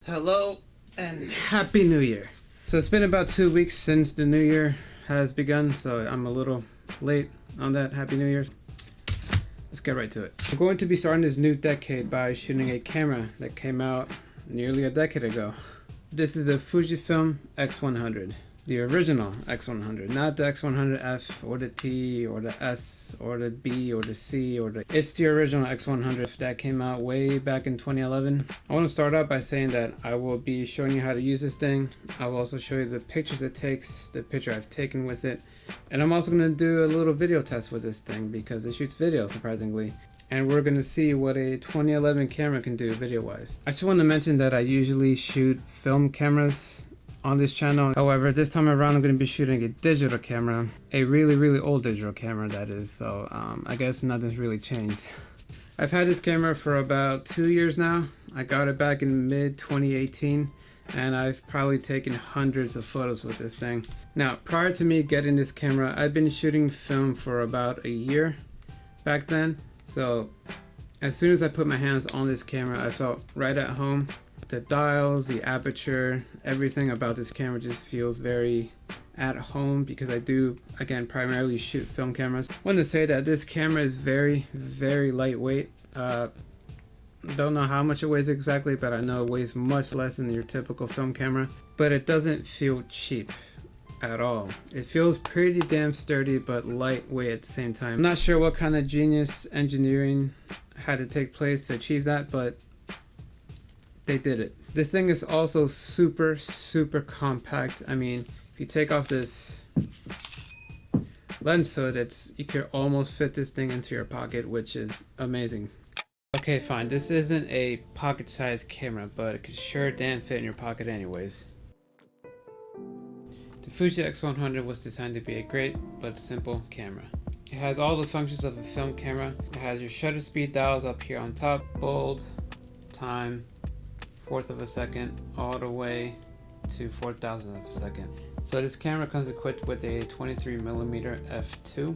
Hello and Happy New Year. So it's been about 2 weeks since the new year has begun, so I'm a little late on that. Happy New Year. Let's get right to it. I'm going to be starting this new decade by shooting a camera that came out nearly a decade ago. This is the Fujifilm X100. The original X100, not the X100F or the T or the S or the B or the C or the... It's the original X100 that came out way back in 2011. I want to start out by saying that I will be showing you how to use this thing. I will also show you the pictures it takes, the picture I've taken with it. And I'm also going to do a little video test with this thing because it shoots video, surprisingly. And we're going to see what a 2011 camera can do video-wise. I just want to mention that I usually shoot film cameras on this channel. However, this time around I'm going to be shooting a digital camera, a really old digital camera that is, so I guess nothing's really changed. I've had this camera for about 2 years now. I got it back in mid 2018 and I've probably taken hundreds of photos with this thing. Now, prior to me getting this camera, I've been shooting film for about a year back then, so as soon as I put my hands on this camera I felt right at home. The dials, the aperture, everything about this camera just feels very at home because I do, again, primarily shoot film cameras. I want to say that this camera is very lightweight. Don't know how much it weighs exactly, but I know it weighs much less than your typical film camera. But it doesn't feel cheap at all. It feels pretty damn sturdy but lightweight at the same time. I'm not sure what kind of genius engineering had to take place to achieve that, but they did it. This thing is also super compact. I mean, if you take off this lens hood, you could almost fit this thing into your pocket, which is amazing. Okay, fine, this isn't a pocket-sized camera, but it could sure damn fit in your pocket anyways. The Fuji X100 was designed to be a great but simple camera. It has all the functions of a film camera. It has your shutter speed dials up here on top, bulb, time, 1/4 of a second, all the way to 4,000th of a second. So this camera comes equipped with a 23mm f2.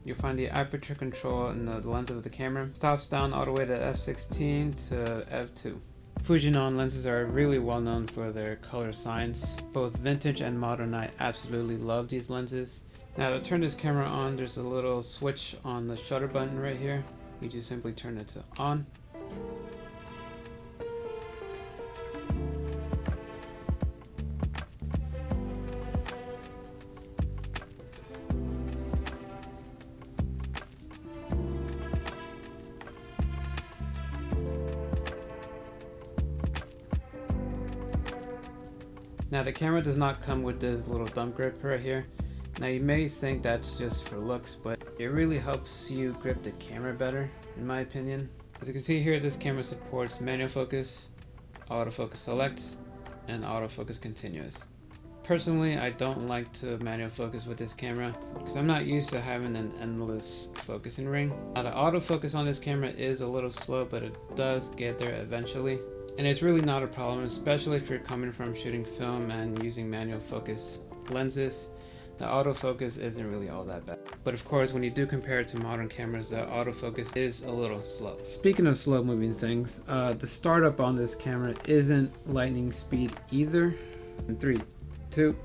You'll find the aperture control in the lens of the camera. Stops down all the way to f16 to f2. Fujinon lenses are really well known for their color science. Both vintage and modern, I absolutely love these lenses. Now to turn this camera on, there's a little switch on the shutter button right here. You just simply turn it to on. Now the camera does not come with this little thumb grip right here. Now you may think that's just for looks, but it really helps you grip the camera better, in my opinion. As you can see here, this camera supports manual focus, autofocus select, and autofocus continuous. Personally, I don't like to manual focus with this camera because I'm not used to having an endless focusing ring. Now the autofocus on this camera is a little slow, but it does get there eventually. And it's really not a problem, especially if you're coming from shooting film and using manual focus lenses. The autofocus isn't really all that bad. But of course, when you do compare it to modern cameras, the autofocus is a little slow. Speaking of slow moving things, the startup on this camera isn't lightning speed either. In 3, 2.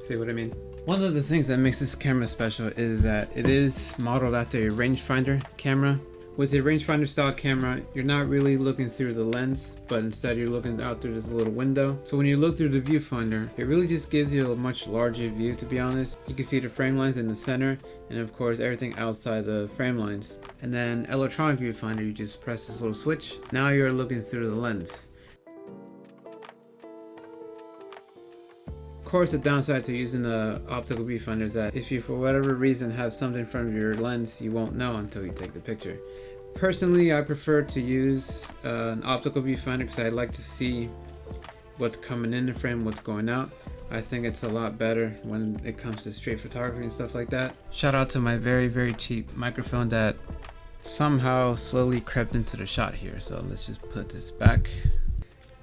See what I mean? One of the things that makes this camera special is that it is modeled after a rangefinder camera. With a rangefinder style camera, you're not really looking through the lens, but instead you're looking out through this little window. So when you look through the viewfinder, it really just gives you a much larger view, to be honest. You can see the frame lines in the center, and of course everything outside the frame lines. And then electronic viewfinder, you just press this little switch. Now you're looking through the lens. Of course, the downside to using the optical viewfinder is that if you for whatever reason have something in front of your lens, you won't know until you take the picture. Personally, I prefer to use an optical viewfinder because I like to see what's coming in the frame, what's going out. I think it's a lot better when it comes to street photography and stuff like that. Shout out to my very cheap microphone that somehow slowly crept into the shot here. So let's just put this back.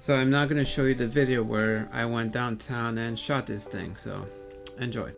So I'm not going to show you the video where I went downtown and shot this thing, so enjoy.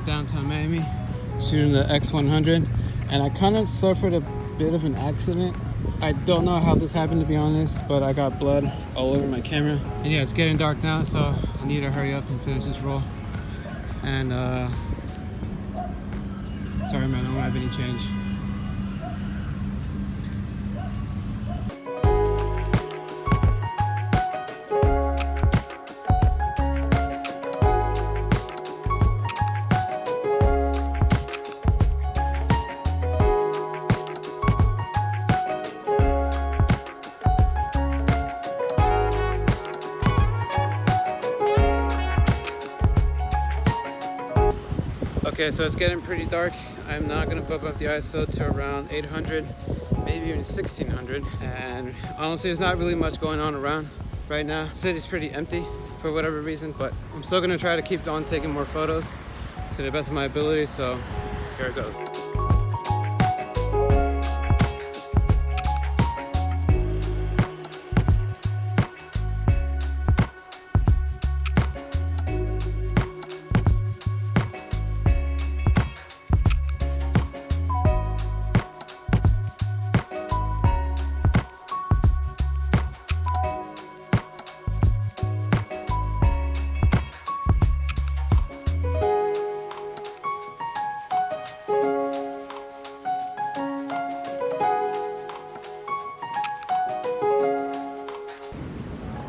downtown Miami, shooting the X100, and I kind of suffered a bit of an accident. I don't know how this happened, to be honest, but I got blood all over my camera. And yeah, it's getting dark now, so I need to hurry up and finish this roll. And sorry man, I don't have any change. Okay, so it's getting pretty dark. I'm not gonna bump up the ISO to around 800, maybe even 1600. And honestly, there's not really much going on around right now. The city's pretty empty for whatever reason, but I'm still gonna try to keep on taking more photos to the best of my ability, so here it goes.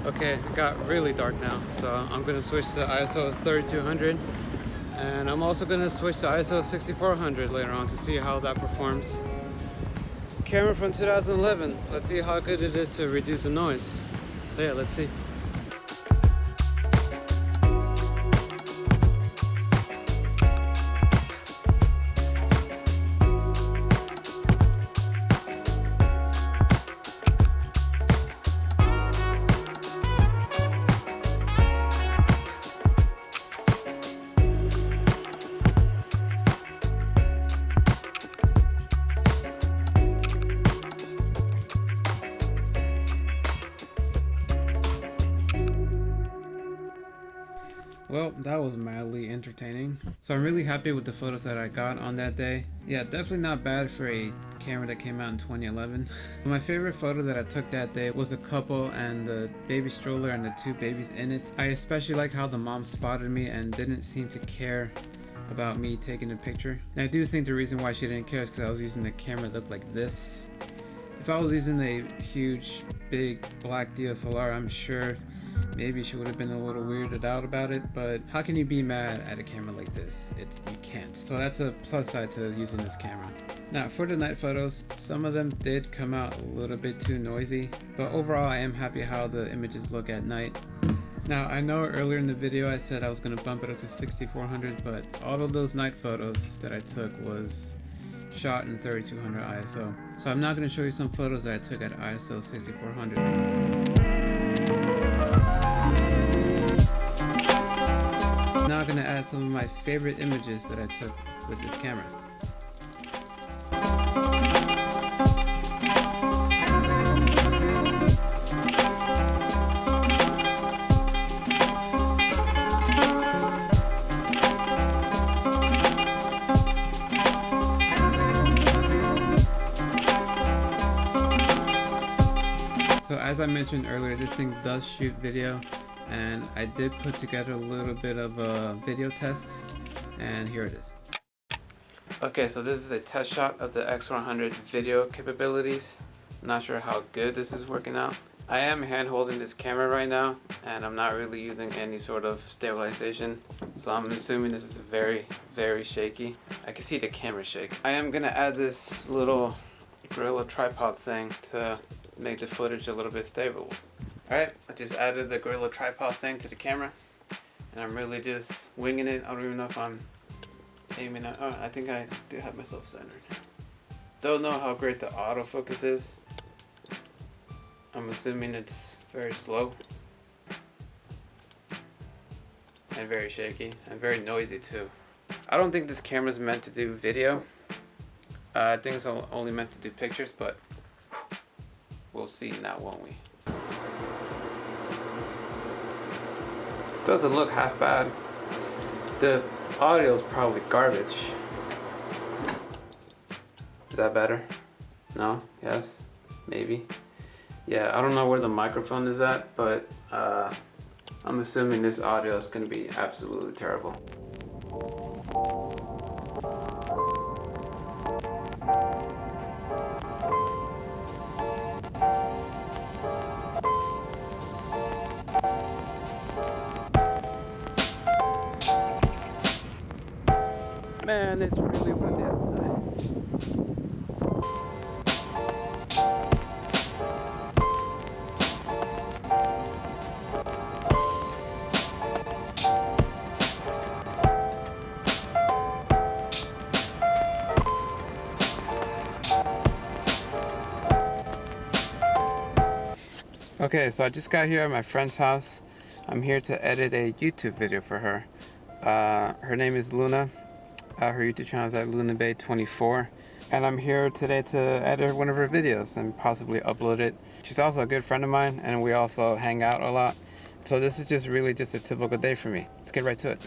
Okay, it got really dark now, so I'm gonna switch to ISO 3200, and I'm also gonna switch to ISO 6400 later on to see how that performs. Camera from 2011. Let's see how good it is to reduce the noise. So yeah, let's see. Well, that was madly entertaining. So I'm really happy with the photos that I got on that day. Yeah, definitely not bad for a camera that came out in 2011. My favorite photo that I took that day was the couple and the baby stroller and the two babies in it. I especially like how the mom spotted me and didn't seem to care about me taking a picture. And I do think the reason why she didn't care is because I was using the camera that looked like this. If I was using a huge, big black DSLR, I'm sure maybe she would have been a little weirded out about it, but how can you be mad at a camera like this? You can't. So that's a plus side to using this camera. Now for the night photos, some of them did come out a little bit too noisy, but overall I am happy how the images look at night. Now I know earlier in the video I said I was going to bump it up to 6400, but all of those night photos that I took was shot in 3200 ISO. So I'm not going to show you some photos that I took at ISO 6400. I'm now going to add some of my favorite images that I took with this camera. So as I mentioned earlier, this thing does shoot video, and I did put together a little bit of a video test, and here it is. Okay, so this is a test shot of the X100 video capabilities. I'm not sure how good this is working out. I am hand holding this camera right now, and I'm not really using any sort of stabilization, so I'm assuming this is very, very shaky. I can see the camera shake. I am gonna add this little Gorilla tripod thing to make the footage a little bit stable. Alright, I just added the Gorilla tripod thing to the camera, and I'm really just winging it. I don't even know if I'm aiming at, oh, I think I do have myself centered. Don't know how great the autofocus is. I'm assuming it's very slow and very shaky and very noisy too. I don't think this camera's meant to do video. I think it's only meant to do pictures, but we'll see now, won't we? This doesn't look half bad. The audio is probably garbage. Is that better? No? Yes? Maybe? Yeah, I don't know where the microphone is at, but I'm assuming this audio is gonna be absolutely terrible. Man, it's really windy outside. Okay, so I just got here at my friend's house. I'm here to edit a YouTube video for her. Her name is Luna. Her YouTube channel is at LunaBay24. And I'm here today to edit one of her videos and possibly upload it. She's also a good friend of mine, and we also hang out a lot. So this is just really just a typical day for me. Let's get right to it.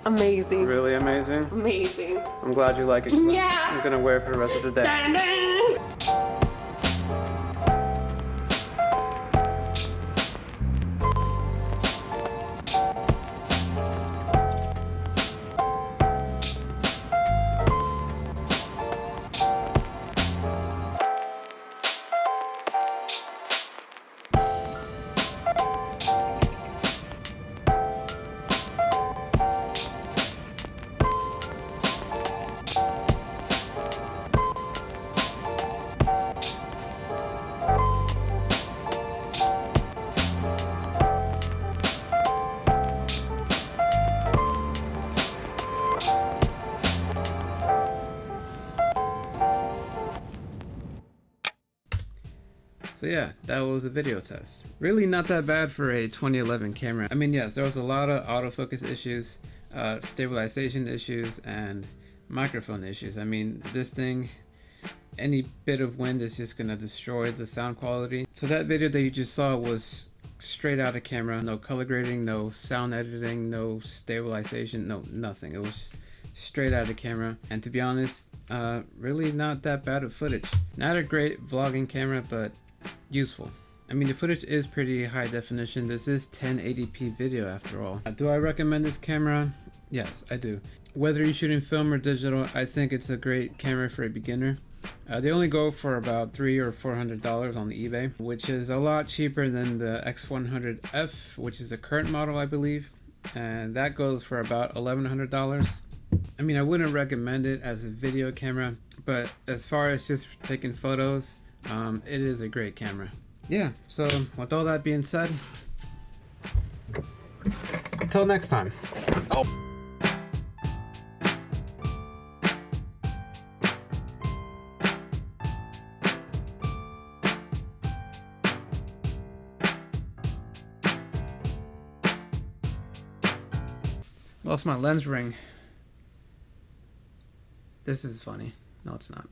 Amazing. Really amazing? Amazing. I'm glad you like it. Yeah. I'm gonna wear it for the rest of the day. Dun, dun. So yeah, that was a video test. Really not that bad for a 2011 camera. I mean, yes, there was a lot of autofocus issues, stabilization issues, and microphone issues. I mean, this thing, any bit of wind is just gonna destroy the sound quality. So that video that you just saw was straight out of camera. No color grading, no sound editing, no stabilization, no nothing. It was straight out of camera. And to be honest, really not that bad of footage. Not a great vlogging camera, but useful. I mean, the footage is pretty high definition. This is 1080p video after all. Do I recommend this camera? Yes, I do. Whether you're shooting film or digital, I think it's a great camera for a beginner. They only go for about $300 or $400 on eBay, which is a lot cheaper than the X100F, which is the current model, I believe. And that goes for about $1,100. I mean, I wouldn't recommend it as a video camera, but as far as just taking photos, it is a great camera. Yeah, so with all that being said, until next time. Oh. Lost my lens ring. This is funny. No, it's not.